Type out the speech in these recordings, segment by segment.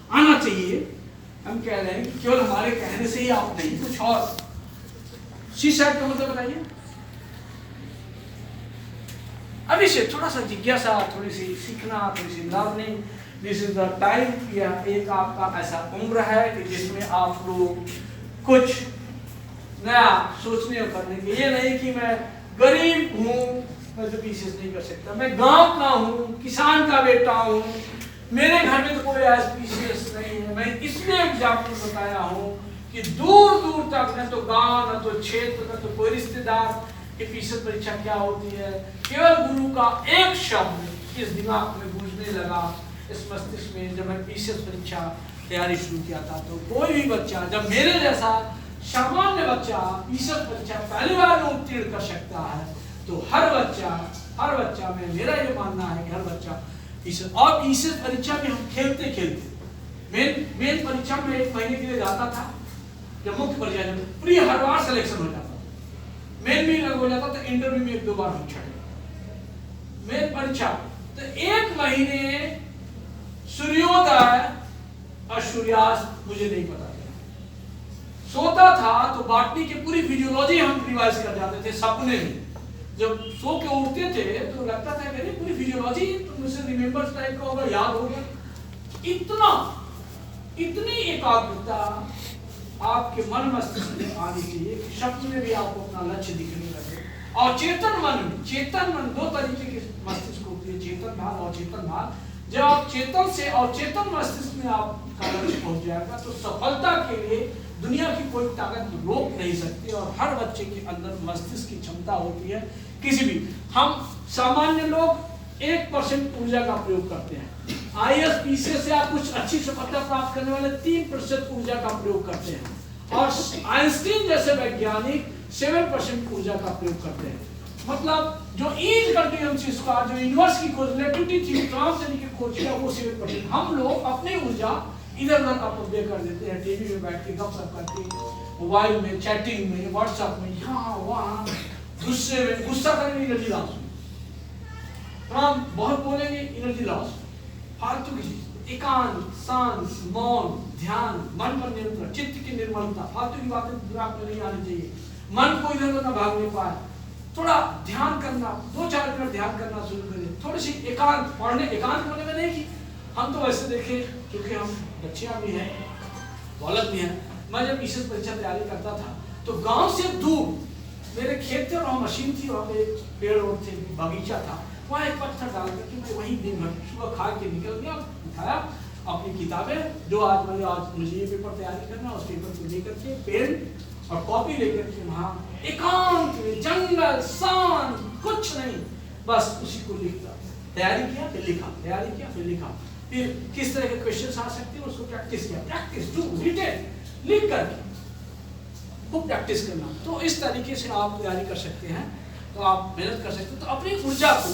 आना चाहिए। हम कह रहे हैं कि केवल हमारे कहने से ही आप नहीं, कुछ और। सी सेट का मतलब बताइए। अभी से थोड़ा सा जिज्ञासा, थोड़ी सी सीखना, थोड़ी सी learning, this is the time. या एक आपका ऐसा उम्र है कि जिसमें आप लोग कुछ नया सोचने और करने के, ये नहीं कि मैं गरीब हूँ मैं तो पीसीएस नहीं कर सकता, मैं गांव का हूँ, किसान का बेटा हूँ, मेरे घर में तो कोई पीसीएस नहीं है। मैं इसलिए एग्जाम्पल बताया हूँ कि दूर दूर तक न तो गांव, न तो क्षेत्र, न तो कोई रिश्तेदार कि पीसीएस परीक्षा क्या होती है, केवल गुरु का एक शब्द इस दिमाग में गूंजने लगा, इस मस्तिष्क में, जब मैं पीसीएस परीक्षा तैयारी शुरू किया था। तो कोई भी बच्चा, जब मेरे जैसा सामान्य बच्चा पीसीएस परीक्षा पहली बार में उत्तीर्ण कर सकता है, तो हर बच्चा में मेरा ये मानना है कि हर बच्चा पीसीएस, और पीसीएस परीक्षा में हम खेलते खेलते मेन परीक्षा में 1 महीने के लिए जाता था। जब मुख्य परीक्षा जब प्री हर बार सिलेक्शन हो जाता था, मेन भी लग हो जाता था, इंटरव्यू में 1-2 बार हम छठे मेन परीक्षा। तो 1 महीने सूर्योदय और सूर्यास्त मुझे नहीं पता था। सोता था तो बॉटनी की पूरी फिजियोलॉजी हम रिवाइज कर जाते थे सपने में। जब सो के उठते थे तो लगता था कि पूरी फिजियोलॉजी तो मुझसे रिमेंबर्स टाइप का होगा, याद होगा। इतनी एकाग्रता आपके मन मस्तिष्क में आनी चाहिए कि स्वप्न में भी आपको अपना लक्ष्य दिखने लगे। और चेतन मन 2 तरीके के मस्तिष्क होती है, चेतन भाग और चेतन भाग। जब आप चेतन से और चेतन मस्तिष्क में आपका लक्ष्य पहुंच जाएगा तो सफलता के लिए दुनिया की कोई ताकत रोक नहीं सकती। और हर बच्चे के अंदर मस्तिष्क की क्षमता होती है। किसी भी, हम सामान्य लोग 1% ऊर्जा का प्रयोग करते हैं। आईएएस पीसीएस से आप कुछ अच्छी सफलता प्राप्त करने वाले 3% ऊर्जा का प्रयोग करते हैं। और आइंस्टीन जैसे वैज्ञानिक 7% ऊर्जा का प्रयोग करते हैं। मतलब जो ईज कंटिन्यूम स्क्वायर, जो यूनिवर्स की खोज, रिलेटिविटी थ्योरी, तमाम तरीके की खोज किया, वो 7%। हम लोग अपनी ऊर्जा इधर उधर अपव्यय कर देते हैं, टीवी में बैठ के गपशप करके, मोबाइल में, चैटिंग में, व्हाट्सएप में, यहाँ वहाँ, गुस्से में, गुस्सा करेंगे एनर्जी लॉस, हम बहुत बोलेंगे एनर्जी लॉस, फालतू की चीज। एकांत, शांत, मौन, ध्यान, मन पर नियंत्रण, चित्त की निर्मलता, फालतू की बातें दिमाग में नहीं आनी चाहिए, मन को इधर उधर भागने पाए, थोड़ा ध्यान करना, 2-4 मिनट ध्यान करना शुरू करें, थोड़ी सी एकांत, पढ़ने एकांत होने में नहीं कि हम तो वैसे देखें, क्योंकि हम बच्चियां भी हैं, बालक भी हैं। मैं जब पीसीएस परीक्षा तैयारी करता था तो गांव से दूर मेरे खेत थे और वहाँ मशीन थी, वहाँ पे पेड़ और थे, बगीचा था, वहाँ एक पत्थर डाल करके मैं वहीं दिन भर सुबह खा के निकल गया, उठाया अपनी किताबें, जो आज मुझे ये पेपर तैयारी करना, उस पेपर को लेकर के पेन और कॉपी लेकर के वहाँ एकांत में, जंगल, शांत, कुछ नहीं, बस उसी को लिखता, तैयारी किया फिर लिखा, तैयारी किया फिर लिखा, फिर किस तरह के क्वेश्चंस आ सकते हैं उसको प्रैक्टिस किया, प्रैक्टिस टू रिटेन, लिख करके वो प्रैक्टिस करना। तो इस तरीके से आप तैयारी कर सकते हैं, तो आप मेहनत कर सकते हैं। तो अपनी ऊर्जा को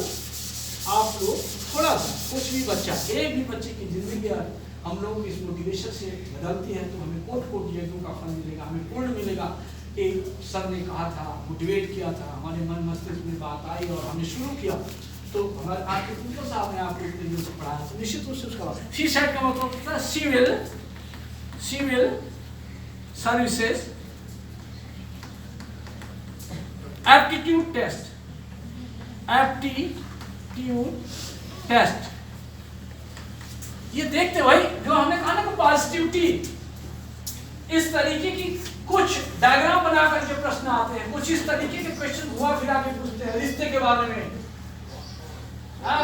आप लोग थोड़ा सा, कुछ भी बच्चा, एक भी बच्चे की जिंदगी हम लोग इस मोटिवेशन से बदलती है तो हमें कोट चीज़ों का फल मिलेगा, हमें पूर्ण मिलेगा। एक सर ने कहा था, मोटिवेट किया था, हमारे मन मस्तिष्क में बात आई और हमने शुरू किया, तो हमारे आपके प्रिंसिपल साहब ने आपको इतने दिन से पढ़ाया, तो निश्चित रूप से उसका सी सेट का मतलब होता है सिविल सर्विसेज एप्टीट्यूड टेस्ट। ये देखते भाई, जो हमने कहा ना पॉजिटिविटी, इस तरीके की कुछ डायग्राम बना करके प्रश्न आते हैं, कुछ इस तरीके के क्वेश्चन हुआ फिरा के पूछते हैं रिश्ते के बारे में,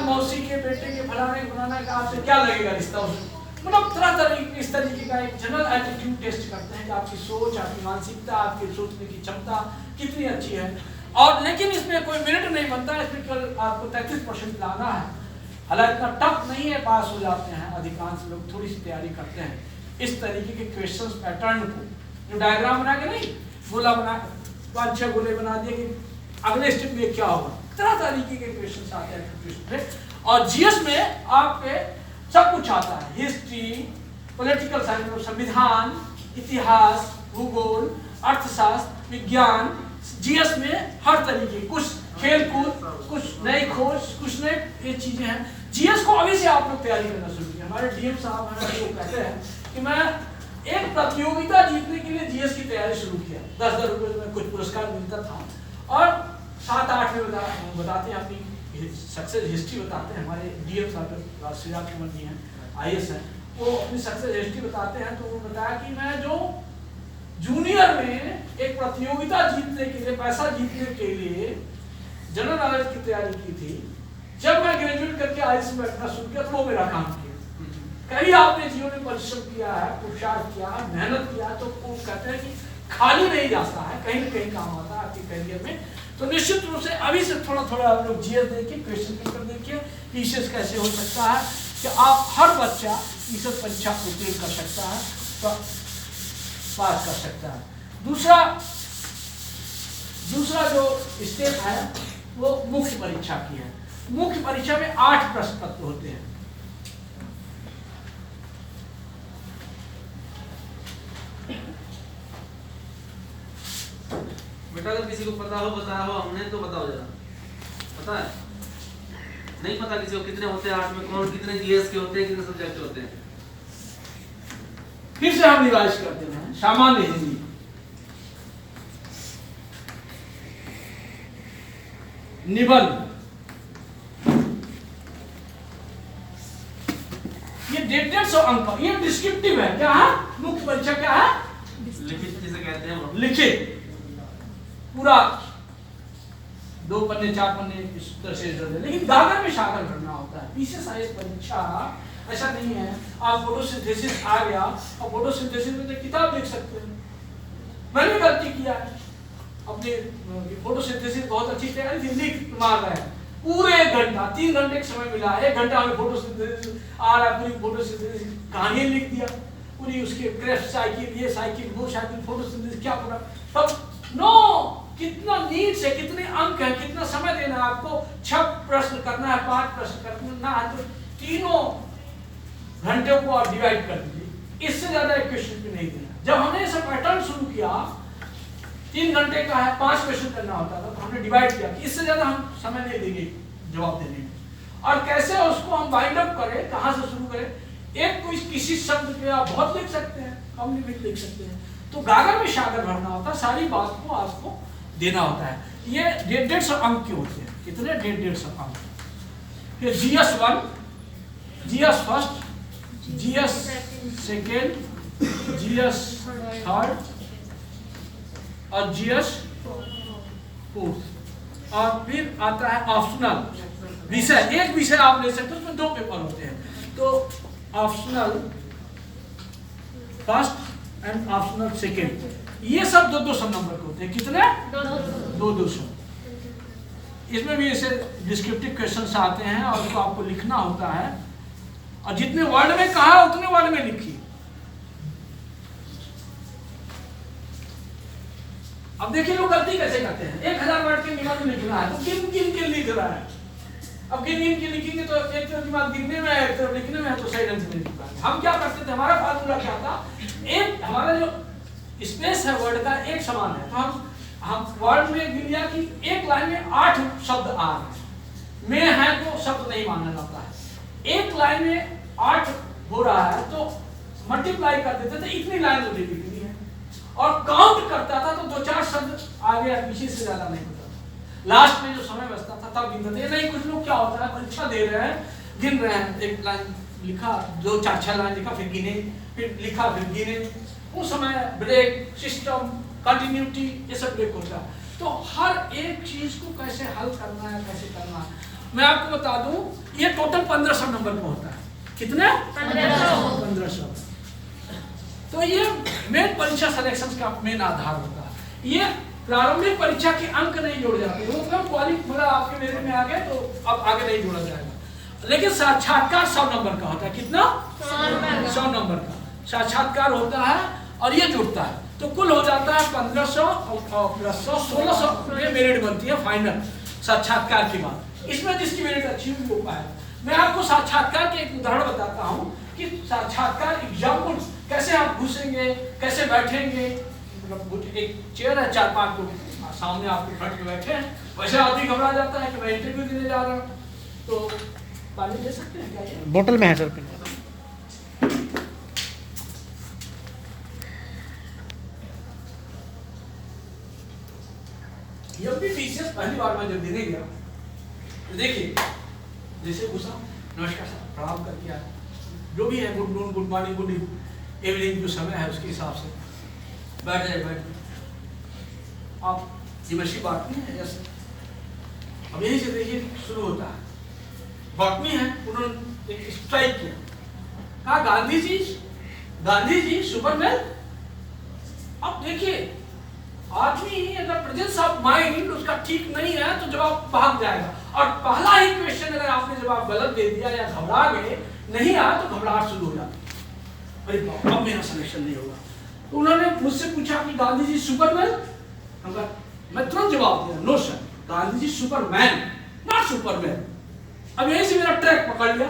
मौसी के बेटे के फलाने बनाने का आपसे क्या लगेगा रिश्ता, मतलब तरह इस तरीके का एक जनरल एटीट्यूड टेस्ट करते हैं कि आपकी सोच, आपकी मानसिकता, आपकी सोचने की क्षमता कितनी अच्छी है। और लेकिन इसमें कोई मेरिट नहीं बनता है, इसमें केवल आपको 33% लाना है। हालांकि इतना टफ नहीं है, पास हो जाते हैं अधिकांश लोग, थोड़ी सी तैयारी करते हैं। इस तरीके के क्वेश्चंस पैटर्न को, जो डायग्राम बना के नहीं, गोला बना 5-6 गोले बना दिए कि अगले स्टेप में क्या होगा, तरह तरीके के क्वेश्चन आते हैं। और जीएस में आपके सब कुछ आता है, हिस्ट्री, पॉलिटिकल साइंस, संविधान, इतिहास, भूगोल, अर्थशास्त्र, विज्ञान, जीएस में हर तरीके, कुछ खेल कूद, कुछ नई खोज, कुछ नए ये चीजें हैं। जीएस को अभी से आप लोग तैयारी करना शुरू किया। हमारे डीएम साहब हमारे लोग कहते हैं कि मैं एक प्रतियोगिता जीतने के लिए जीएस की तैयारी शुरू किया। 10,000 रुपये में कुछ पुरस्कार मिलता था और 7-8 में बताते हैं अपनी सक्सेस हिस्ट्री बताते हैं। हमारे डीएम साहब श्रीराम कुमार जी हैं, आईएएस हैं, वो अपनी सक्सेस हिस्ट्री बताते हैं। तो उन्होंने बताया कि मैं जो जूनियर में एक प्रतियोगिता जीतने के लिए, पैसा जीतने के लिए जनरल नॉलेज की तैयारी की थी, जब मैं ग्रेजुएट करके आईएएस में बैठना शुरू किया तो वो मेरा काम किया। कहीं आपने जीवन में परिश्रम किया है, पुरुषार्थ किया, मेहनत किया, तो वो कहते हैं कि खाली नहीं जाता है, कहीं न कहीं काम आता है आपके करियर में। तो निश्चित रूप से अभी से थोड़ा थोड़ा आप लोग जीएस देखिए, क्वेश्चन पेपर देखिए, पीसीएस कैसे हो सकता है कि आप हर बच्चा पीसीएस परीक्षा उत्तीर्ण कर सकता है, तो पास कर सकता है। दूसरा जो स्टेप है वो मुख्य परीक्षा की है। मुख्य परीक्षा में 8 प्रश्न पत्र होते हैं। बेटा अगर किसी को पता हो बताया हो, हमने तो बताओ जरा। पता है? नहीं पता किसी को कितने होते हैं 8 में, कौन कितने जीएस के होते हैं, कितने सब्जेक्ट होते हैं? फिर से हम रिवाइज करते हैं। सामान्य हिंदी, निबंध, ये 150 अंक, ये डिस्क्रिप्टिव है। क्या है? मुख्य परीक्षा क्या है? लिखित जिसे कहते हैं, लिखित, पूरा 2 पन्ने 4 पन्ने इस तरह से। लेकिन गागर में शागर भरना होता है। पीसीएस आईएएस परीक्षा ऐसा नहीं है आप फोटोसिंथेसिस आ गया और फोटोसिंथेसिस में तो किताब लिख सकते हैं। मैंने गलती किया है, अपने फोटोसिंथेसिस बहुत अच्छी तैयारी थी, लिख मार रहा है पूरे 1 घंटा, 3 घंटे का समय मिला, 1 घंटा में फोटोसिंथेसिस आ रहा है, पूरी फोटोसिंथेसिस कहानी लिख दिया, पूरी उसके क्रेफ्ट साइकिल, ये साइकिल, वो साइकिल, फोटोसिंथेसिस क्या पूरा सब। नो, कितना नीड से, कितने अंक है, कितना समय देना है आपको। 6 प्रश्न करना है, 5 प्रश्न करना है, तो तीनों घंटे को आप डिवाइड कर दीजिए। इससे ज्यादा एक क्वेश्चन पे नहीं देना। जब हमने ऐसा पैटर्न शुरू किया, 3 घंटे का है, 5 क्वेश्चन करना होता था, तो हमने डिवाइड किया कि इससे ज्यादा हम समय नहीं देंगे जवाब देने में। और कैसे उसको हम बाइंड अप करें, कहां से शुरू करें। एक कोई किसी शब्द पे आप बहुत लिख सकते हैं, कम भी लिख सकते हैं। तो गागर में शागर भरना होता है, सारी बात को आपको देना होता है। ये 150 अंक के होते हैं। कितने? 150 अंक। फिर GS 1, GS first, GS second, GS third और जीएस फोर्थ। और फिर आता है ऑप्शनल विषय। एक विषय आप ले सकते हो, उसमें 2 पेपर होते हैं। तो optional first and optional second, ये सब 200 नंबर के होते हैं। कितने? 200। इसमें भी ऐसे डिस्क्रिप्टिव क्वेश्चंस आते हैं और उसको आपको लिखना होता है, और जितने वर्ड में कहा उतने वर्ड में लिखिए। अब देखिए लोग गलती कैसे करते हैं। 1000 वर्ड के निबंध लिखना है तो गिन गिन के लिख रहा है। अब गिन गिन के लिखेंगे तो एक तरफ दिमाग गिनने में है, एक तरफ लिखने में है, तो सही ढंग से नहीं लिख पाएंगे। हम क्या करते थे, हमारा फार्मूला क्या था, एक हमारा जो स्पेस है वर्ड का एक समान है, तो हम वर्ड में गिन लिया कि एक लाइन में 8 शब्द आ रहे हैं, में है तो शब्द नहीं माना जाता है। एक लाइन में 8 हो रहा है तो मल्टीप्लाई कर देते थे, इतनी लाइन तो लिखनी है, और काउंट करता था तो 2-4 शब्द आगे या पीछे से ज्यादा नहीं होता था। लास्ट में जो समय बचता था तब गिनते थे। नहीं, कुछ लोग क्या होता है, परीक्षा दे रहे हैं, गिन रहे हैं, एक लाइन लिखा, 2-4-6 लाइन लिखा, फिर गिने, फिर लिखा, फिर गिने। उस समय ब्रेक, सिस्टम, कंटिन्यूटी, ये सब ब्रेक होता है। तो हर एक चीज को कैसे हल करना है, कैसे करना है, मैं आपको बता दूं, ये टोटल 1500 नंबर का होता है। कितने? 1500। तो ये मेन परीक्षा सिलेक्शन का मेन आधार होता है। ये प्रारंभिक परीक्षा के अंक नहीं जोड़े जाते, वो कम क्वालिफाई मतलब आपके मेरिट में आ गए तो अब आगे नहीं जोड़ा जाएगा। लेकिन साक्षात्कार 100 नंबर का होता है। कितना? 100 नंबर का साक्षात्कार होता है, और ये जुड़ता है तो कुल हो जाता है 1500 और प्लस 100, 1600 में मेरिट बनती है फाइनल साक्षात्कार के बाद। इसमें जिसकी मेरिट अच्छी हुई वो पाएगा। मैं आपको साक्षात्कार के एक उदाहरण बताता हूँ कि साक्षात्कार एग्जाम्पल कैसे आप घुसेंगे, कैसे बैठेंगे। मतलब एक चेयर है, 4-5 लोग सामने आपके फ्रंट में बैठे हैं, वैसे आदमी घबरा जाता है कि मैं इंटरव्यू देने जा रहा हूँ। तो पानी दे सकते हैं क्या ये? बोतल में है सर। ये भी पीसीएस पहली बार मैं जब देने गया तो देखिए जैसे घुसा, नमस्कार सर, प्रणाम करके आया, जो भी है good noon, good morning, good evening जो समय है उसके हिसाब से बैठ जाए, बैठ आप जीवशी बांटनी है जैसे। अब यही से देखिए शुरू होता है, बांटनी है, उन्होंने एक स्ट्राइक किया, कहा गांधी जी सुपरमैन। अब देखिए आदमी अगर प्रेजेंस ऑफ माइंड उसका ठीक नहीं है तो जवाब भाग जाएगा, और पहला ही क्वेश्चन अगर आपने जवाब गलत दे दिया या घबरा गए, नहीं आया तो घबराहट शुरू हो जाती, अरे अब मेरा सिलेक्शन नहीं होगा। तो उन्होंने मुझसे पूछा कि गांधी जी सुपरमैन, मैं तुरंत जवाब दिया no sir, Gandhi ji superman not superman. अब यहीं से मेरा ट्रैक पकड़ लिया,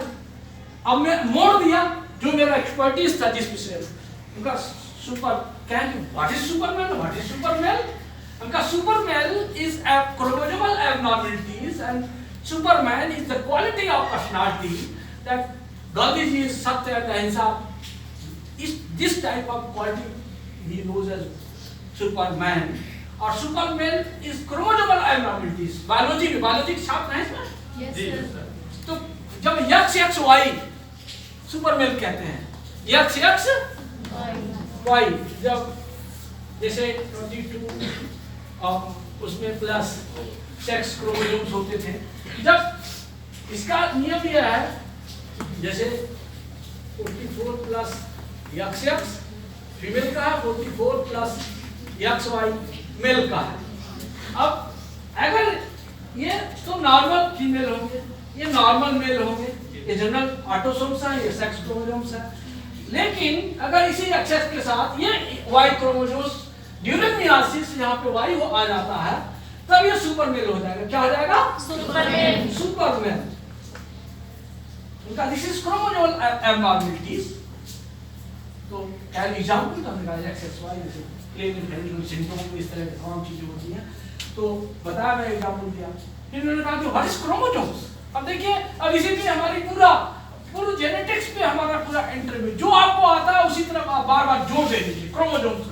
अब मैं मोड़ दिया जो मेरा एक्सपर्टीज था जिस विषय में, उनका super what is superman? What is superman? Because superman is a chromosomal abnormalities, and superman is the quality of personality that Gandhi ji is Satya and Ahimsa. Is this type of quality he knows as superman, और superman is chromosomal abnormalities. Biology में biology के छात्र हैं इसमें? Yes sir. तो जब XXY Superman कहते हैं, XXY जब जैसे 22 उसमें प्लस सेक्स क्रोमोसोम्स होते थे, जब इसका नियम यह है जैसे 44 प्लस XX फीमेल का है, 44 प्लस XY मेल का है। अब अगर ये तो नॉर्मल फीमेल होंगे, ये नॉर्मल मेल होंगे, ये जनरल ऑटोसोम्स हैं, ये सेक्स क्रोमोसोम्स हैं, लेकिन अगर इसी एक्सेस के साथ ये Y क्रोमोसोम्स ड्यूरिंग मियोसिस यहाँ पे Y हो आ जाता है, तब ये सुपर मेल हो जाएगा। क्या हो जाएगा? सुपरमैन। उनका दिस इज क्रोमोसोमल एब्नॉर्मलिटीज। तो एन एग्जांपल हमने कहा XXY जैसे प्लेन इन्हेरिटेड सिंड्रोम, इस तरह की तमाम चीजें होती हैं, तो बताया, मैं एग्जांपल दिया। फिर उन्होंने कहा कि व्हाट इज क्रोमोसोम्स। अब देखिए, अब इसी में हमारी पूरा जेनेटिक्स पे हमारा पूरा इंटरव्यू, जो आपको आता है उसी तरह आप बार-बार जोड़ दे दीजिए। क्रोमोसोम्स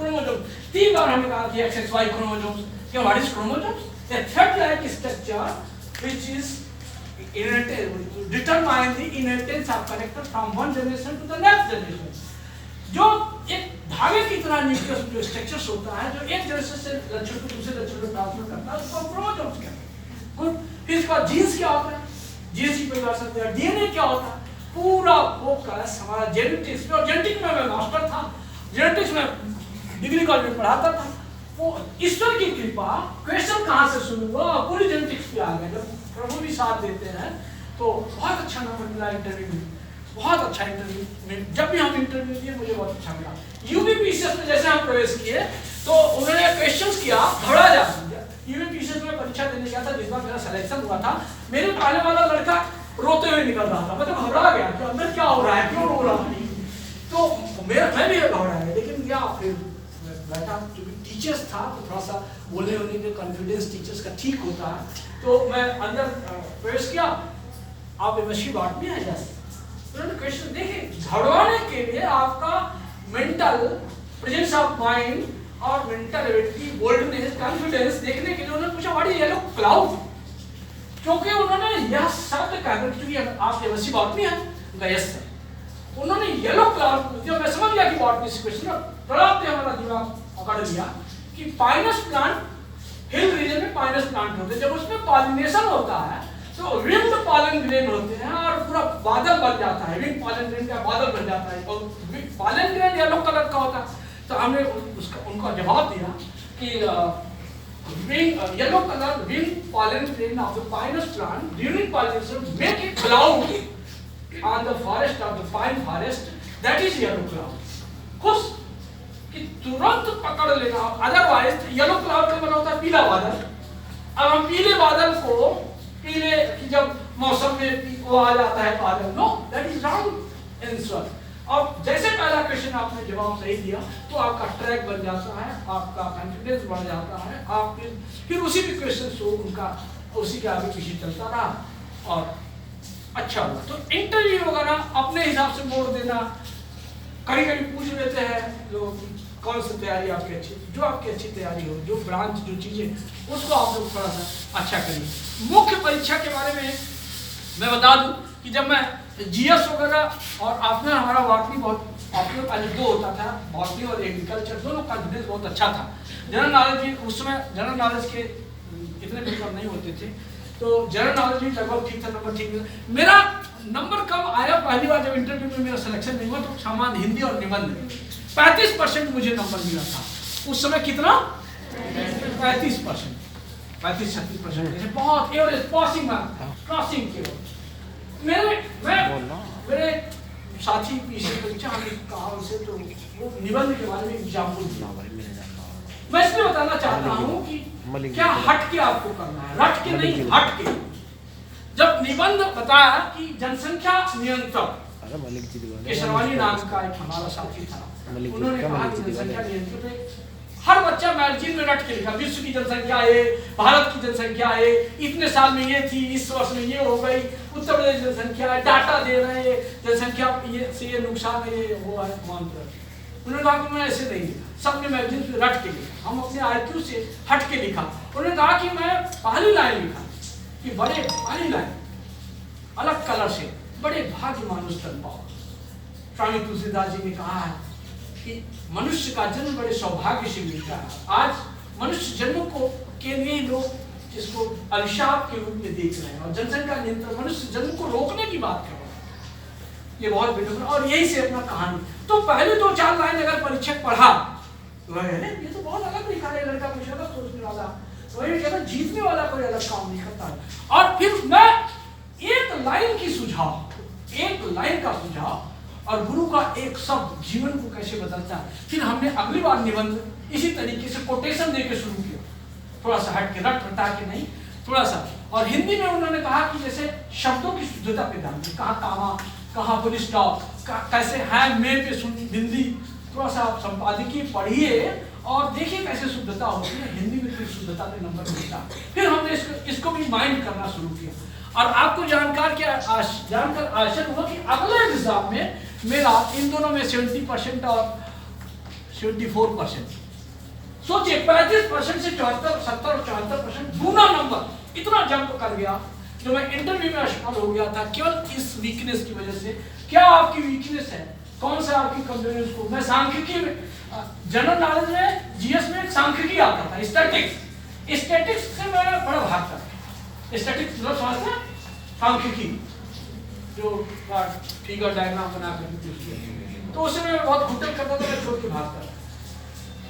3 बार हमने कहा कि XXY क्रोमोसोम्स। क्या what is chromosomes? A thread-like structure which is determine the inheritance of character from one generation to the next generation। जो एक धागे की तरह न्यूक्लियस जो स्ट्रक्चर्स होता है, जो एक जनरेशन से लक्षण को दूसरे लक्षण में ट्रांसफर करता है, उसको क्रोमोसोम्स कहते हैं। गुड। फिर इसका जीन्स क्या होता है, जीन्स की परिभाषा होती है। डीएनए क्या होता है? पूरा फोकस हमारा जेनेटिक्स में, और जेनेटिक्स में मैं मास्टर था, जेनेटिक्स में डिग्री कॉलेज में पढ़ाता था। वो ईश्वर की कृपा, क्वेश्चन कहाँ से सुनूंगा, पूरी जेनेटिक्स पे आ गए। जब प्रभु भी साथ देते हैं तो बहुत अच्छा नंबर मिला इंटरव्यू में, बहुत अच्छा इंटरव्यू में। जब भी हम इंटरव्यू दिए मुझे बहुत अच्छा मिला। यूपीपीसीएस में जैसे हम प्रवेश किए तो उन्होंने क्वेश्चंस किया, घबरा जाता। यूपीपीसीएस में परीक्षा देने गया था, जिस बार मेरा सिलेक्शन हुआ था, मेरे पहले वाला लड़का रोते हुए निकल रहा था। मैं तो घबरा गया कि अंदर क्या हो रहा है, क्यों रो रहा है। तो मैं भी घबरा गया, लेकिन क्या फिर बैठा, क्योंकि टीचर्स था तो थोड़ा सा बोलने होने के कॉन्फिडेंस टीचर्स का ठीक होता है। तो मैं अंदर प्रवेश किया, आप एमएससी बांटनी है जैसे उन्होंने क्वेश्चन देखिए, घबराने के लिए आपका मेंटल प्रेजेंस ऑफ माइंड और मेंटल एबिलिटी, बोल्डनेस, कॉन्फिडेंस देखने के लिए उन्होंने पूछा व्हाट इज येलो क्लाउड। क्योंकि उन्होंने यह शब्द कहकर, क्योंकि आप एमएससी बॉटनी है, उनका यस सर, उन्होंने येलो क्लाउड, जब मैं समझ गया कि बॉटनी से क्वेश्चन तुरंत हमारा दिमाग पकड़ लिया कि पाइनस प्लांट, हिल रीजन में पाइनस प्लांट होते हैं, जब उसमें पॉलिनेशन होता है तो विंड पॉलन ग्रेन होते हैं और पूरा बादल बन जाता है, विंड पॉलन ग्रेन का बादल बन जाता है, और पॉलन ग्रेन येलो कलर का होता है। तो हमने उसका उनका जवाब दिया कि yellow color wind pollen grain of the pinus plant during pollination make a cloud on the forest of the pine forest, that is yellow cloud। खुश कि तुरंत पकड़ लेना, अदरवाइज येलो क्लाउड का मतलब होता है पीला बादल। अब हम पीले बादल को, पीले कि जब मौसम में वो आ जाता है बादल, know that is wrong answer. अब जैसे पहला क्वेश्चन आपने जवाब सही दिया तो आपका ट्रैक बन जाता है, आपका कॉन्फिडेंस बढ़ जाता है, आप फिर उसी भी क्वेश्चन को उनका उसी के आगे पीछे चलता रहा। और अच्छा हुआ। तो इंटरव्यू वगैरह अपने हिसाब से मोड़ देना, कभी कभी पूछ लेते हैं लोग कौन सी तैयारी आपकी अच्छी, जो आपकी अच्छी तैयारी हो, जो ब्रांच जो चीज़ें उसको आप लोग थोड़ा सा अच्छा करिए। मुख्य परीक्षा के बारे में मैं बता दूं कि जब मैं जीएस वगैरह और आपने हमारा बॉटनी बहुत आपने पहले दो होता था, बॉटनी और एग्रीकल्चर, दोनों कॉन्फिडेंस बहुत अच्छा था। जनरल नॉलेज भी उस समय जनरल नॉलेज के इतने पेपर नहीं होते थे, तो जनरल नॉलेज भी लगभग ठीक था, नंबर ठीक था। मेरा नंबर कब आया, पहली बार जब इंटरव्यू में मेरा सिलेक्शन नहीं हुआ तो सामान्य हिंदी और निबंध में 35% मुझे नंबर मिला था उस समय। कितना? 35%, 35-36%, बहुत एवरेज पासिंग मार्क, क्रॉसिंग के मेरे साथी पीछे परीक्षा हमने कहा उनसे, तो वो निबंध के बारे में एग्जाम्पल दिया। मैं इसलिए बताना चाहता हूँ कि क्या हट के आपको करना है, रट के नहीं, हट के। जब निबंध बताया कि जनसंख्या नियंत्रण, केशरवानी नाम का एक हमारा साथी था, उन्होंने कहा कि जनसंख्या नियंत्रण में हर बच्चा मैगजीन में रट के लिखा, विश्व की जनसंख्या है, भारत की जनसंख्या है, इतने साल में ये थी, इस वर्ष में ये हो गई, उत्तर प्रदेश जनसंख्या है, डाटा दे रहे हैं, जनसंख्या ये से ये नुकसान है, ये वो है, उन्होंने कहा कि मैं ऐसे नहीं लिखा, सबने मैगजीन पे रट के लिखा, हम अपने IQ से हट के लिखा। उन्होंने कहा कि मैं पहली लाइन लिखा कि बड़े, पहली लाइन अलग कलर से, बड़े भाग्य मानुष तन पाओ। स्वामी तुलसीदास जी ने कहा है कि मनुष्य का जन्म बड़े सौभाग्य से मिलता है। आज मनुष्य जन्म को के लिए लोग इसको अभिशाप के रूप में देख रहे हैं, और जनसंख्या नियंत्रण मनुष्य जन्म को रोकने की बात कर रहे हैं। ये बहुत बेहतर, और यही से अपना कहानी। तो पहले 2-4 लाइन अगर परीक्षक पढ़ा तो ये तो बहुत अलग लिखा है, लड़का कुछ अलग सोचने वाला, तो ये कहता जीतने वाला कोई अलग काम नहीं करता है। और फिर मैं एक लाइन की सुझाव, एक लाइन का सुझाव और गुरु का एक शब्द जीवन को कैसे बदलता है। फिर हमने अगली बार निबंध इसी तरीके से कोटेशन देके शुरू किया, थोड़ा सा हट के, रट रटा के नहीं, थोड़ा सा। और हिंदी में उन्होंने कहा कि जैसे शब्दों की शुद्धता पे ध्यान दें, कहाँ कामा, कहाँ फुल स्टॉप, कैसे है, मैं पे सुन बिंदी, थोड़ा सा आप संपादकीय पढ़िए और देखिए कैसे शुद्धता होती है। हिंदी में फिर शुद्धता पे नंबर मिलता। फिर हमने इसको भी माइंड करना शुरू किया, और आपको जानकर आश्चर्य हुआ कि अगले एग्जाम में मेरा इन दोनों में 70% और 74%। सोचिए 35% से 74, 70 और 74%, दूना नंबर इतना जंप कर गया जो मैं इंटरव्यू में असफल हो गया था केवल इस वीकनेस की वजह से। क्या आपकी वीकनेस है, कौन सा आपकी कमजोरी, उसको मैं सांख्यिकी में, जनरल नॉलेज में, जीएस में एक सांख्यिकी आता था, स्टैटिक्स से मैं बड़ा भागता था। स्टैटिक्स मतलब समझते हैं, सांख्यिकी जो फिगर डायग्राम बना कर, तो उसे मैं बहुत घुटन करता था, मैं छोड़ के भागता था।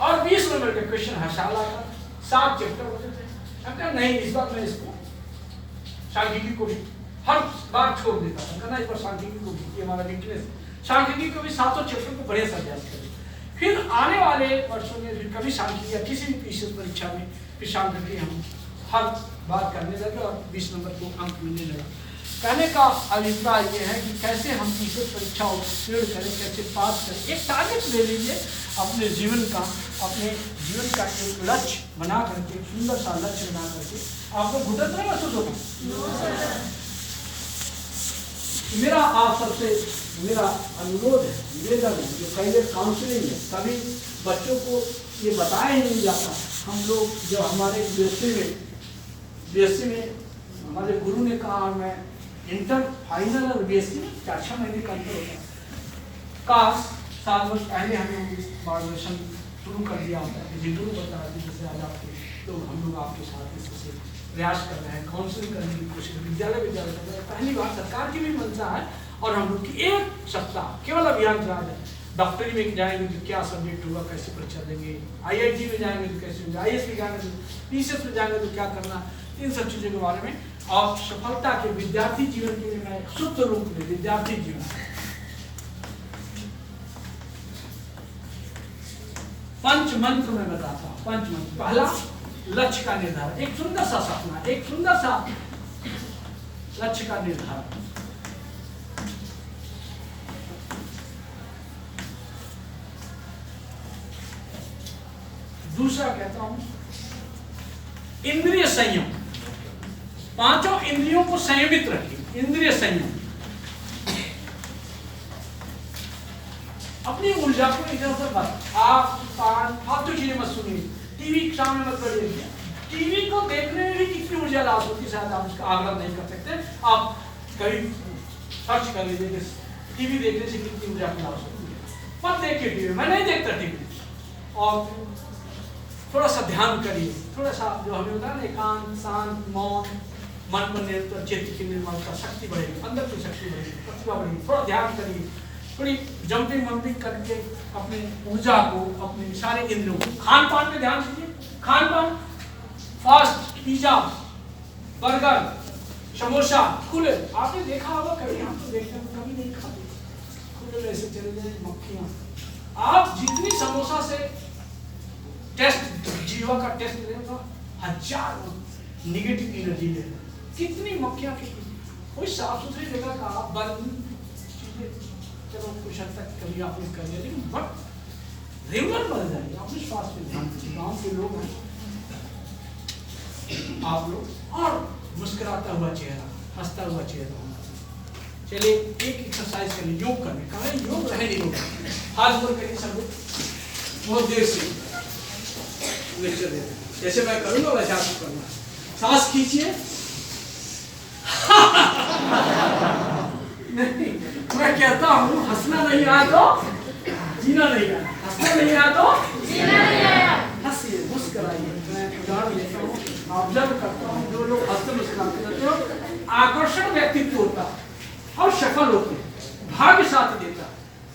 और 20 नंबर के क्वेश्चन हर आता, 7 चैप्टर होते थे। मैं कहा नहीं, इस बार मैं इसको सांख्यिकी को हर बार छोड़ देता था, कहना इस बार सांख्यिकी को, ये हमारा वीकनेस, सांख्यिकी को भी 7 चैप्टर को बढ़िया से अभ्यास करें। फिर आने वाले वर्षों में फिर कभी सांख्यिकी या किसी भी पीसीएस परीक्षा में फिर सांख्यिकी हम हर बार करने लगे और 20 नंबर को अंक मिलने लगा। कहने का अभिप्राय ये है कि कैसे हम पीसीएस परीक्षा उत्तीर्ण करें, कैसे पास करें। एक टारगेट ले लीजिए अपने जीवन का, एक लक्ष्य बना करके, सुंदर सा लक्ष्य बना करके। आपको घुटन नहीं महसूस होगा? मेरा आप सबसे मेरा अनुरोध है, निवेदन है, जो कई बार काउंसलिंग है, सभी बच्चों को ये बताया ही नहीं जाता। हम लोग जो हमारे बीएससी में हमारे गुरु ने कहा, मैं इंटर फाइनल और बीएससी में 4-6 महीने का अंतर होता है। काश 7 वर्ष पहले हमें मार्गदर्शन शुरू कर दिया होता है, जिन गुरु बता रहे थे, जैसे आज आपके तो हम लोग आपके साथ इससे प्रयास कर रहे हैं, काउंसलिंग करने की कोशिश, विद्यालय कर रहे हैं। पहली बार सरकार की भी मंशा है, और हम लोग की 1 सप्ताह केवल अभियान चला है। डॉक्टरी में जाएंगे तो क्या सब्जेक्ट होगा, कैसे परीक्षा देंगे, IIT में जाएंगे तो कैसे होगा, IAS में जाएंगे तो पीसीएस में जाएंगे तो क्या करना, इन सब चीज़ों के बारे में। और सफलता के विद्यार्थी जीवन के लिए मैं शुद्ध रूप में विद्यार्थी जीवन पंच मंत्र में बताता हूँ। पंच मंत्र, पहला लक्ष्य का निर्धारण, एक सुंदर सा सपना, एक सुंदर सा लक्ष्य का निर्धारण। दूसरा कहता हूं इंद्रिय संयम, 5 इंद्रियों को संयमित रखिए। इंद्रिय संयम। अपनी ऊर्जा को इधर उधर मत, आप कान फालतू चीजें मत सुनिए, टीवी के सामने मत बैठिए। टीवी को देखने में भी कितनी ऊर्जा लाभ होती है, शायद आप उसका आग्रह नहीं कर सकते। आप कभी सर्च कर लीजिए कि टीवी देखने से कितनी ऊर्जा की लाभ होती है। मत देखिए टीवी, मैं नहीं देखता टीवी। और थोड़ा सा ध्यान करिए, थोड़ा सा जो हमें होता है ना एकांत, शांत, मौन, मन पर निरंतर चित्त की निर्मलता, शक्ति बढ़ेगी, अंदर की शक्ति बढ़ेगी, प्रतिभा बढ़ेगी। थोड़ा ध्यान करिए, थोड़ी जंपिंग वंपिंग करके अपनी ऊर्जा को, अपने सारे इंद्रियों को, खान पान में ध्यान दीजिए। खान पान फास्ट, पिज्जा, बर्गर, समोसा खुले, आपने देखा होगा कभी, हम तो देखते हैं कभी नहीं खाते, खुले ऐसे चले जाए मक्खियां। आप जितनी समोसा से टेस्ट, जीवा का टेस्ट लेगा, हजारों निगेटिव एनर्जी ले, कितनी मक्खियां की। कोई साफ सुथरी जगह का आप बंद चीजें, चलो कुछ हद तक कभी आप कर लिया, लेकिन बट रेगुलर बन जाएगी। अपने स्वास्थ्य पे ध्यान दीजिए। गाँव के लोग हैं आप लोग, और मुस्कुराता हुआ चेहरा, हंसता हुआ चेहरा होना चाहिए। चलिए एक एक्सरसाइज करिए, योग करने का है, योग रहे नहीं योग, हाथ जोड़ करिए सब लोग, बहुत देर से लेक्चर दे रहे हैं। जैसे मैं करूंगा वैसे आपको करना है। सांस खींचिए। नहीं, मैं कहता हूँ हंसना नहीं आया तो जीना नहीं आया, हंसना नहीं आया तो जीना नहीं आया। हंसिए, मुस्कुराइए। मैं उदाहरण देता हूँ, ऑब्जर्व करता हूँ, जो लोग हंसते मुस्कुराते रहते हो, आकर्षण व्यक्तित्व होता है और सफल होते हैं, भाग्य साथ देता है।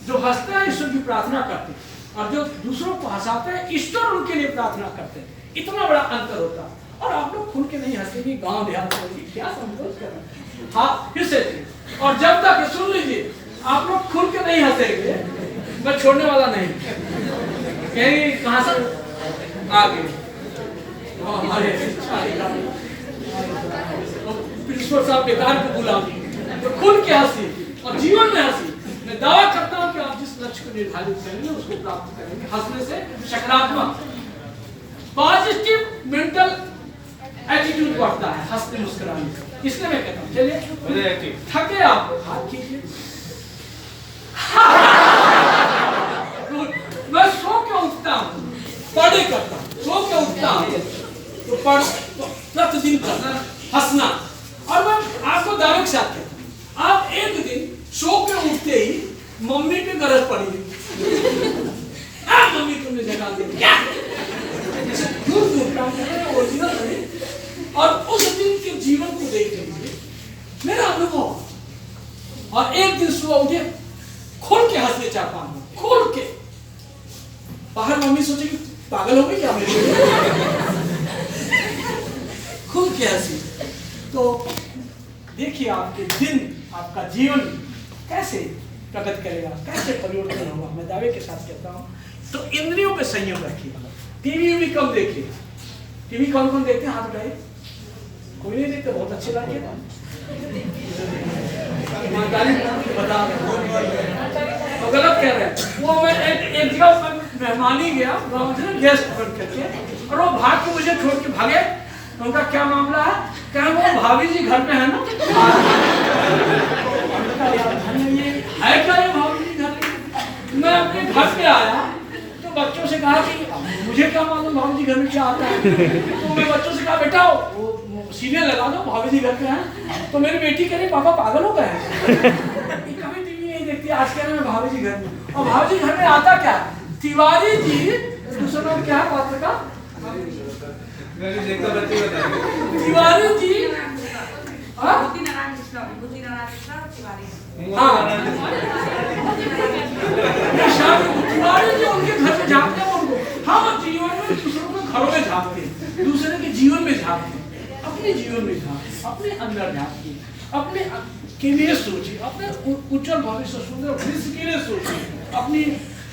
जो हंसते हैं ईश्वर की प्रार्थना करते हैं, और जो दूसरों को हंसाते हैं ईश्वर उनके लिए प्रार्थना करते हैं। इतना बड़ा अंतर होता है। और आप लोग खुल के नहीं हंसेंगे, गांव देहात में क्या संतोष कर रहे हैं। हाँ, फिर से। और जब तक सुन लीजिए, आप लोग खुल के नहीं हंसेंगे, मैं छोड़ने वाला नहीं। कहेंगे कहां से आ गए, प्रिंसिपल साहब बेकार को बुला, तो खुल के हंसी और जीवन में हंसी। मैं दावा करता हूं कि आप जिस लक्ष्य को निर्धारित करेंगे उसको प्राप्त करेंगे। हंसने से सकारात्मक पॉजिटिव मेंटल एटीट्यूड बढ़ता है हंसते मुस्कुराने से। इसलिए मैं कहता हूँ चलिए, थके आप हाथ खींचिए। मैं सो के उठता हूँ, पढ़े करता हूँ, सो के उठता हूँ तो पढ़, तो प्रतिदिन करना हंसना। और मैं आपको दावे के साथ कहता हूँ, आप एक दिन सो के उठते ही मम्मी पे गरज पड़ी, मम्मी तुमने जगा दे क्या, और उस दिन के जीवन को देख लीजिए, मेरा अनुभव। और एक दिन सुबह उठे, खोल के हंसने 4-5 मिनट, खोल के। बाहर मम्मी सोचेगी पागल हो गई क्या मेरे, खुल के हंसी। तो देखिए आपके दिन, आपका जीवन कैसे प्रगति करेगा, कैसे परिवर्तन होगा। मैं दावे के साथ कहता हूँ। तो इंद्रियों पे संयम रखिए। टीवी भी कम देखिए। टीवी कौन कौन देखते हैं, हाथ उठाइए। कोई नहीं देखते, बहुत अच्छे लगे। बता तो गलत कह रहे हैं। वो मैं एक जगह मेहमानी गया, गाँव से गेस्ट बन करके, और वो भाग के मुझे छोड़ के भागे। उनका क्या मामला है, क्या वो भाभी जी घर में है ना। ये है क्या, ये भाभी जी घर में। मैं अपने घर पे आया तो बच्चों से कहा कि मुझे क्या मालूम भाभी जी घर में क्या आता है। तो मैं बच्चों से कहा बेटा वो सीरियल लगा दो, भाभी जी घर पे हैं। तो मेरी बेटी कह रही पापा पागल हो गए हैं, कभी टीवी नहीं देखती, आज कह रहे हैं भाभी जी घर में। और भाभी जी घर में आता क्या, तिवारी जी, दूसरा नाम क्या है पात्र का, तिवारी जी। तिवारी जी उनके घर में झाँकते हैं उनको। हम जीवन में दूसरों के घरों में झाँकते हैं, दूसरे के जीवन में झाँकते हैं, अपने जीवन में झाँकते, अपने अंदर झाँकिए, अपने के लिए सोचिए, अपने उज्जवल भविष्य, सुंदर भविष्य के लिए सोचिए अपनी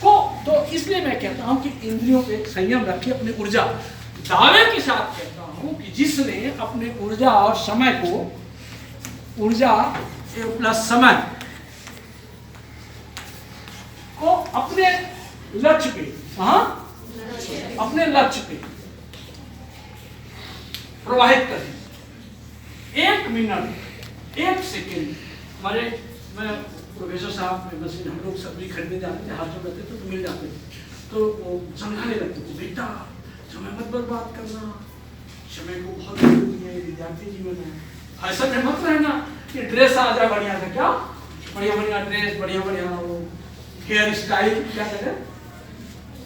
को। तो इसलिए मैं कहता हूँ कि इंद्रियों पे संयम रखिए, अपनी ऊर्जा। दावे के साथ कहता हूँ कि जिसने अपने ऊर्जा और समय को, ऊर्जा प्लस समय को अपने लक्ष्य पे, अपने लक्ष्य पे प्रवाहित करें। 1 मिनट एक सेकेंड हमारे मैं प्रोफेसर साहब मशीन हम लोग सब्जी खरीदने जाते थे, हाथों करते तो मिल जाते थे, तो वो समझाने लगते थे बेटा समय मत बर्बाद करना, समय को बहुत जरूरी है, विद्यार्थी जीवन है, फैशन में मत रहना कि ड्रेस आ जाए बढ़िया से, क्या बढ़िया बढ़िया ड्रेस, बढ़िया बढ़िया वो हेयर स्टाइल क्या करें,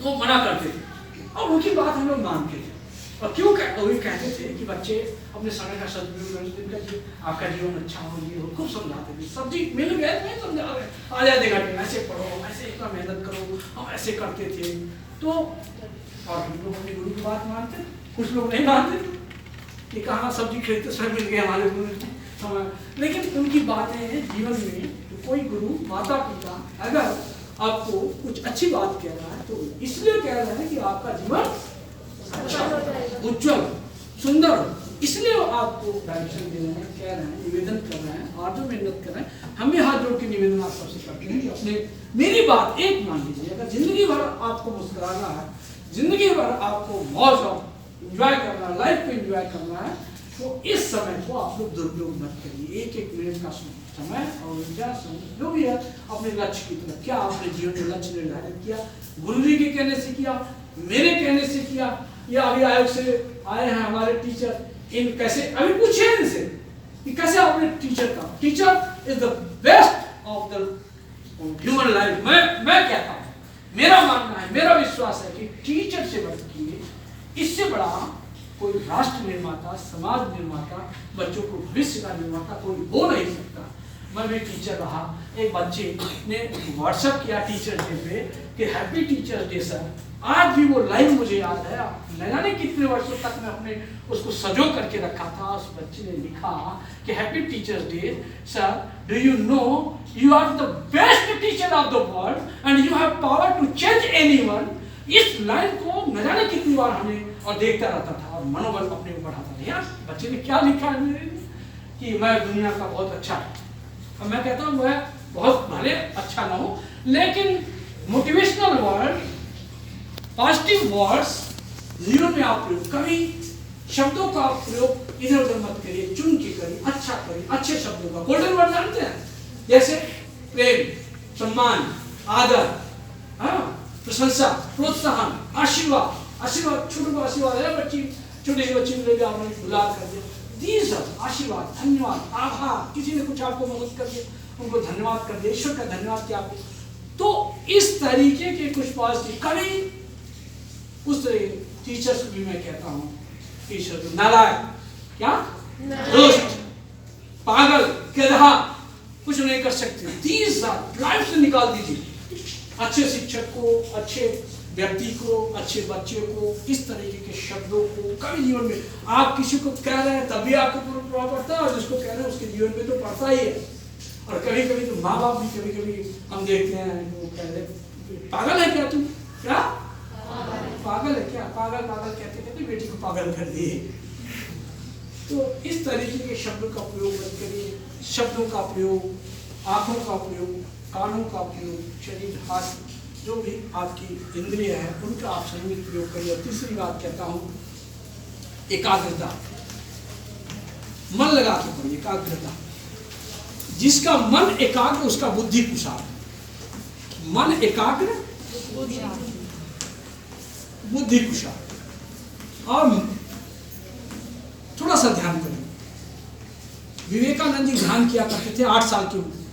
वो मना करते थे और उनकी बात हम लोग मानते थे। और क्यों वो कहते थे कि बच्चे अपने समय का सदुपयोग करिए, आपका जीवन अच्छा हो, ये हो, खूब समझाते थे। सब्जी मिल गए नहीं समझा रहे, आ जाए देखा ऐसे पढ़ो, ऐसे इतना मेहनत करो, हम ऐसे करते थे। तो और हम लोग अपने गुरु की बात मानते, कुछ लोग नहीं मानते कि कहाँ सब्जी खरीदते समय मिल गए हमारे गुरु समय, लेकिन उनकी बातें जीवन में तो कोई गुरु माता पिता अगर आपको कुछ अच्छी बात कह रहा है तो इसलिए कह रहा है कि आपका जीवन उज्जवल सुंदर, इसलिए आपको डायरेक्शन दे रहे हैं, कह रहे हैं, निवेदन कर रहे हैं, और जो मेहनत कर रहे हैं। हम भी हाथ जोड़ के निवेदन आप सबसे करते हैं कि अपने मेरी बात एक मान लीजिए, अगर जिंदगी भर आपको मुस्कुराना है, जिंदगी भर आपको मौज और एंजॉय करना है, लाइफ को एंजॉय करना है, तो इस समय को आप लोग दुरुपयोग मत करिए। एक एक मिनट का समय और जो भी है अपने लक्ष्य की तरफ, क्या आपने जीवन में लक्ष्य निर्धारित किया, गुरु जी के कहने से किया, मेरे कहने से किया, या अभी आयोग से आए हैं हमारे टीचर, इन कैसे अभी पूछिए इनसे कि कैसे आपने टीचर का, teacher is the best of the human life. मैं कहता हूँ, मेरा मानना है, मेरा विश्वास है कि टीचर से बढ़ के इससे बड़ा कोई राष्ट्र निर्माता, समाज निर्माता, बच्चों को भविष्य का निर्माता कोई हो नहीं सकता। मैं भी टीचर रहा, एक बच्चे ने व्हाट्सएप किया टीचर डे पे कि हैप्पी टीचर्स डे सर, आज भी वो लाइव मुझे याद है, न जाने कितने वर्षों तक मैं अपने उसको सजो करके रखा था। उस बच्चे ने लिखा कि happy teachers day sir, do you know you are the best teacher of the world and you have power to change anyone. इस लाइन को न जाने कितनी बार हमें और देखता रहता था और मनोबल अपने को बढ़ाता था। यार बच्चे ने क्या लिखा है कि मैं दुनिया का बहुत अच्छा है, और मैं कहता हूँ वह बहुत भले अच्छा ना हो, लेकिन मोटिवेशनल वर्ड, पॉजिटिव वर्ड्स जीवन में आप प्रयोग, कभी शब्दों का प्रयोग इधर उधर मत करिए, चुन के करिए, अच्छा करिए, अच्छे शब्दों का। गोल्डन वर्ड जानते हैं, जैसे प्रेम, सम्मान, आदर, प्रशंसा, प्रोत्साहन, आशीर्वाद। आशीर्वाद छोटों को आशीर्वाद है, बच्ची छोटी सी बच्ची को आपने गुलाब कर दिया, दीज आशीर्वाद, धन्यवाद, आभार, किसी ने कुछ आपको मदद कर दिया उनको धन्यवाद कर दिया, ईश्वर का धन्यवाद किया आपको। तो इस तरीके के कुछ पॉजिटिव, कभी उस तरह टीचर्स को भी मैं कहता हूँ टीचर को नालायक, क्या दुष्ट, पागल, गधा, कुछ नहीं कर सकते, दीज लाइफ से निकाल दीजिए। अच्छे शिक्षक को, अच्छे व्यक्ति को, अच्छे बच्चे को, इस तरीके के शब्दों को कभी जीवन में, आप किसी को कह रहे हैं तभी आपको प्रभाव पड़ता है, और जिसको कह रहे हैं उसके जीवन में तो पड़ता ही है। और कभी कभी तो माँ बाप भी कभी कभी हम देखते हैं वो कह रहे पागल है क्या तुम, क्या पागल है क्या, पागल पागल कहते कहते बेटी को पागल कर दिए। तो इस तरीके के शब्दों का प्रयोग मत करिए। शब्दों का प्रयोग, आंखों का प्रयोग, कानों का प्रयोग, शरीर, हाथ, जो भी आपकी इंद्रिय है उनका आप संयमित प्रयोग करिए। और तीसरी बात कहता हूँ एकाग्रता, मन लगा के पढ़िए, एकाग्रता। जिसका मन एकाग्र उसका बुद्धि कुशाल। मन एकाग्र बुद्धि कुशाल। और थोड़ा सा ध्यान करें, विवेकानंद जी ध्यान किया करते थे 8 साल की उम्र,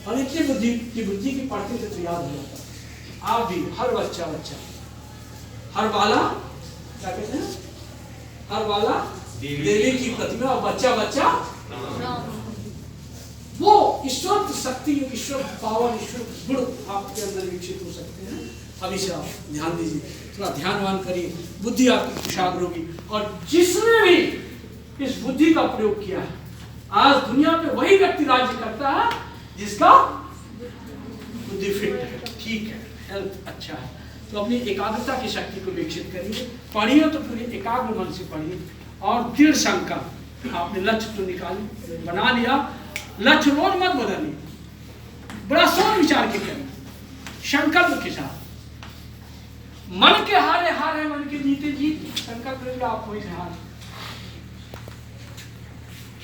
और इतनी बुद्धि की पढ़ते थे तो याद हो जाता। आप भी, हर बच्चा, हर बाला क्या कहते हैं, हर बाला देवी की प्रतिमा, और बच्चा वो ईश्वर की शक्ति, ईश्वर पावर, ईश्वर गुण आपके अंदर विकसित हो सकते हैं। अभी से आप ध्यान दीजिए, थोड़ा ध्यानवान करिए, बुद्धि आपकी कुशाग्र होगी। और जिसने भी इस बुद्धि का प्रयोग किया है, आज दुनिया पे वही व्यक्ति राज्य करता है जिसका बुद्धि फिट है, ठीक है, हेल्थ अच्छा है। तो अपनी एकाग्रता की शक्ति को विकसित करिए, पढ़िए तो पूरे एकाग्र मन से पढ़िए, और दृढ़ संकल्प, आपने लक्ष्य तो निकाली, बना लिया, लक्ष्य रोज मत बदलिए, बड़ा सोच विचार के करें, संकल्प के साथ। मन के हारे हार है, मन के जीते जीत, संकल्प लेंगे आप वही से हार।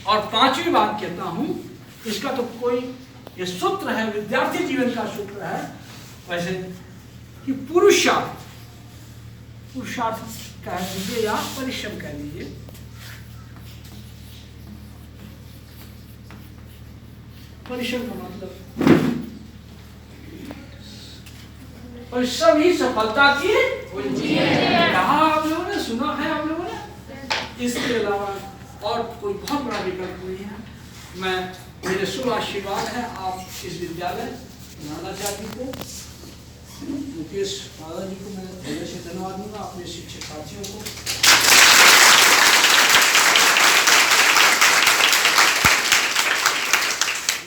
और पांचवी बात कहता हूं, इसका तो कोई ये सूत्र है, विद्यार्थी जीवन का सूत्र है वैसे कि पुरुषार्थ कह लीजिए या परिश्रम कह लीजिए। परिश्रम का मतलब परिश्रम ही सफलता की कुंजी है। कहा आप लोगों ने, सुना है आप लोगों ने। इसके अलावा और कोई बहुत बड़ा विकल्प नहीं है। मैं मेरे शुभ आशीर्वाद है आप इस विद्यालय नानाचार्य को, मुकेश दादा जी को मैं हृदय से धन्यवाद दूंगा, अपने शिक्षक साथियों को।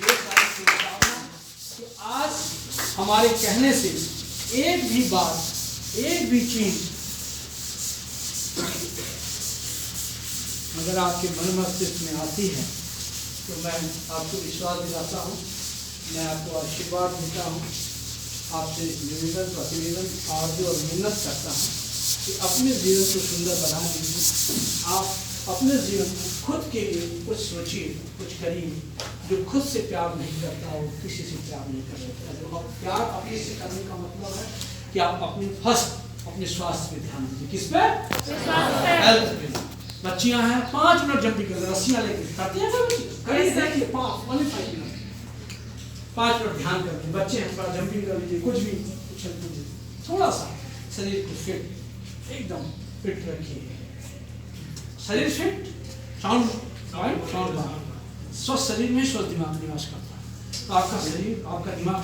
ये सारी शुभकामना कि आज हमारे कहने से एक भी बात, एक भी चीज अगर आपके मन मस्तिष्क में आती है तो मैं आपको विश्वास दिलाता हूँ, मैं आपको आशीर्वाद देता हूँ, आपसे निवेदन प्रतिवेदन आर्ज और मिन्नत करता हूँ कि अपने जीवन को सुंदर बना लीजिए। आप अपने जीवन में खुद के लिए कुछ सोचिए, कुछ करिए। जो खुद से प्यार नहीं करता हो किसी से प्यार नहीं कर सकता। जो प्यार अपने से करने का मतलब है कि आप अपने स्वास्थ्य पे ध्यान दीजिए। किस पे? हेल्थ पे। बच्चियां हैं 5 मिनट जंपिंग कर रस्सियां लेके करती हैं कहीं देखिए 5 मिनट 5 मिनट ध्यान करते बच्चे हैं, थोड़ा जंपिंग कर लीजिए, कुछ भी उछल कूदिए, थोड़ा सा शरीर को फिट एकदम फिट रखिए। शरीर फिट, साउंड स्वस्थ शरीर में स्वस्थ दिमाग निवास करता है। तो आपका शरीर, आपका दिमाग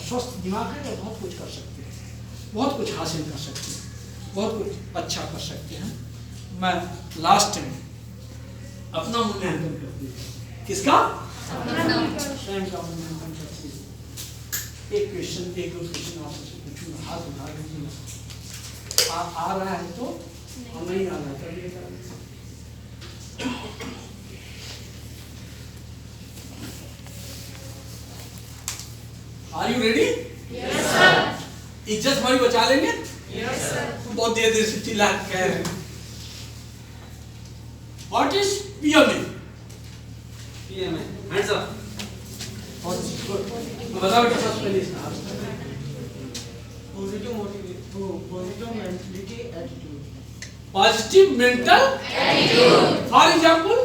स्वस्थ दिमाग है तो बहुत कुछ कर सकते हैं, बहुत कुछ हासिल कर सकते हैं, बहुत कुछ अच्छा कर सकते हैं। मैं लास्ट में अपना मूल्यांकन करती हूँ। किसका? स्वयं का मूल्यांकन करती हूँ। एक क्वेश्चन, एक दो क्वेश्चन आपसे पूछूंगा, हाथ उठा लीजिए। आ रहा है तो और नहीं आ रहा है करिएगा। Are you ready? Yes sir. इज्जत हमारी बचा लेंगे? Yes sir. बहुत देर से चिल्ला कह रहे हैं। What is PMA? PMA, hands up. बताओ बेटा सबसे पहले इसका Positive mentality attitude. Positive mental attitude. For example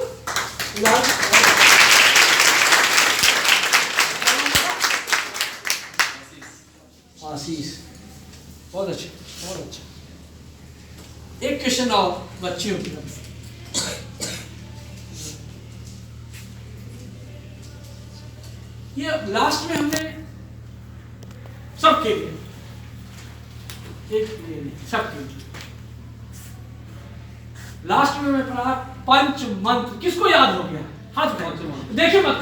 Ashish, बहुत अच्छा, बहुत अच्छा। एक क्वेश्चन और बच्चियों की तरफ। ये लास्ट में हमने सबके लिए, एक लिए नहीं, सबके लिए लास्ट में मैं पढ़ा पंच मंत्र। किसको याद हो गया? हाथ उठाओ। देखिए मत